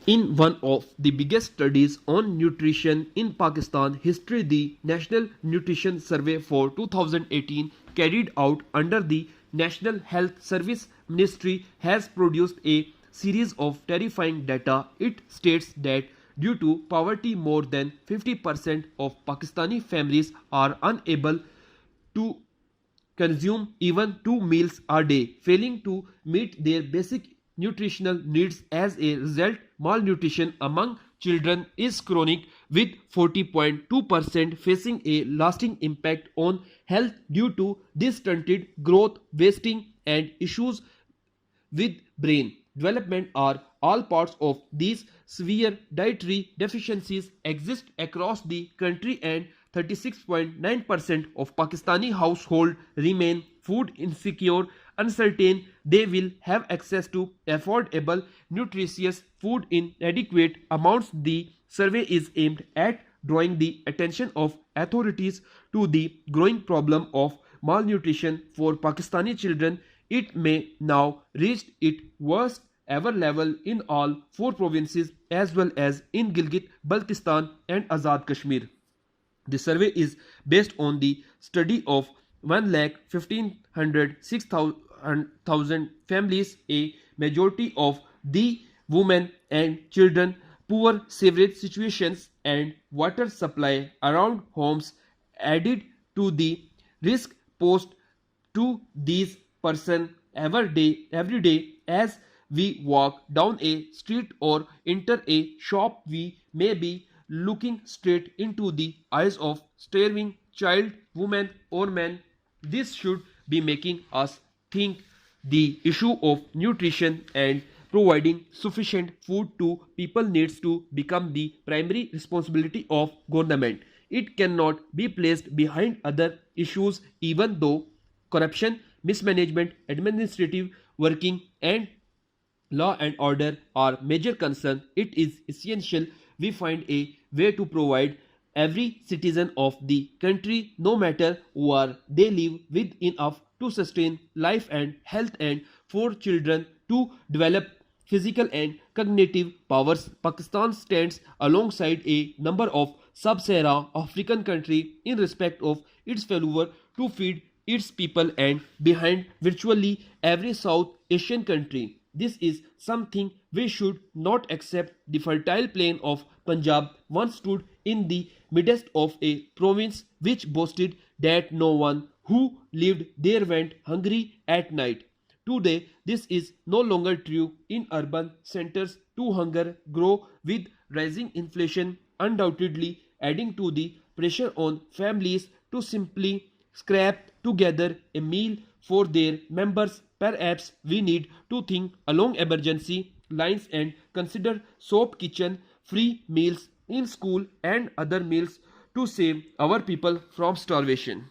In one of the biggest studies on nutrition in Pakistan history, the National Nutrition Survey for 2018 carried out under the National Health Service Ministry has produced a series of terrifying data. It states that due to poverty, more than 50% of Pakistani families are unable to consume even 2 meals a day, failing to meet their basic nutritional needs. As a result, malnutrition among children is chronic, with 40.2% facing a lasting impact on health due to stunted growth, wasting, and issues with brain development. Are all parts of these severe dietary deficiencies exist across the country, and 36.9% of Pakistani households remain food insecure, uncertain they will have access to affordable, nutritious food in adequate amounts. The survey is aimed at drawing the attention of authorities to the growing problem of malnutrition for Pakistani children. It may now reach its worst ever level in all 4 provinces as well as in Gilgit-Baltistan and Azad Kashmir. The survey is based on the study of 1,15,600 families, a majority of the women and children, poor sewerage situations and water supply around homes added to the risk posed to these persons every day. As we walk down a street or enter a shop, we may be looking straight into the eyes of starving child, woman or man. This should be making us think. The issue of nutrition and providing sufficient food to people needs to become the primary responsibility of government. It cannot be placed behind other issues. Even though corruption, mismanagement, administrative working and law and order are major concern, it is essential we find a way to provide every citizen of the country, no matter where they live, with enough to sustain life and health, and for children to develop physical and cognitive powers. Pakistan stands alongside a number of sub-Saharan African countries in respect of its failure to feed its people, and behind virtually every South Asian country. This is something we should not accept. The fertile plain of Punjab once stood in the midst of a province which boasted that no one who lived there went hungry at night. Today, this is no longer true. In urban centers, to hunger grow with rising inflation, undoubtedly adding to the pressure on families to simply scrap together a meal for their members. Perhaps we need to think along emergency lines and consider soap kitchen, free meals in school and other meals to save our people from starvation.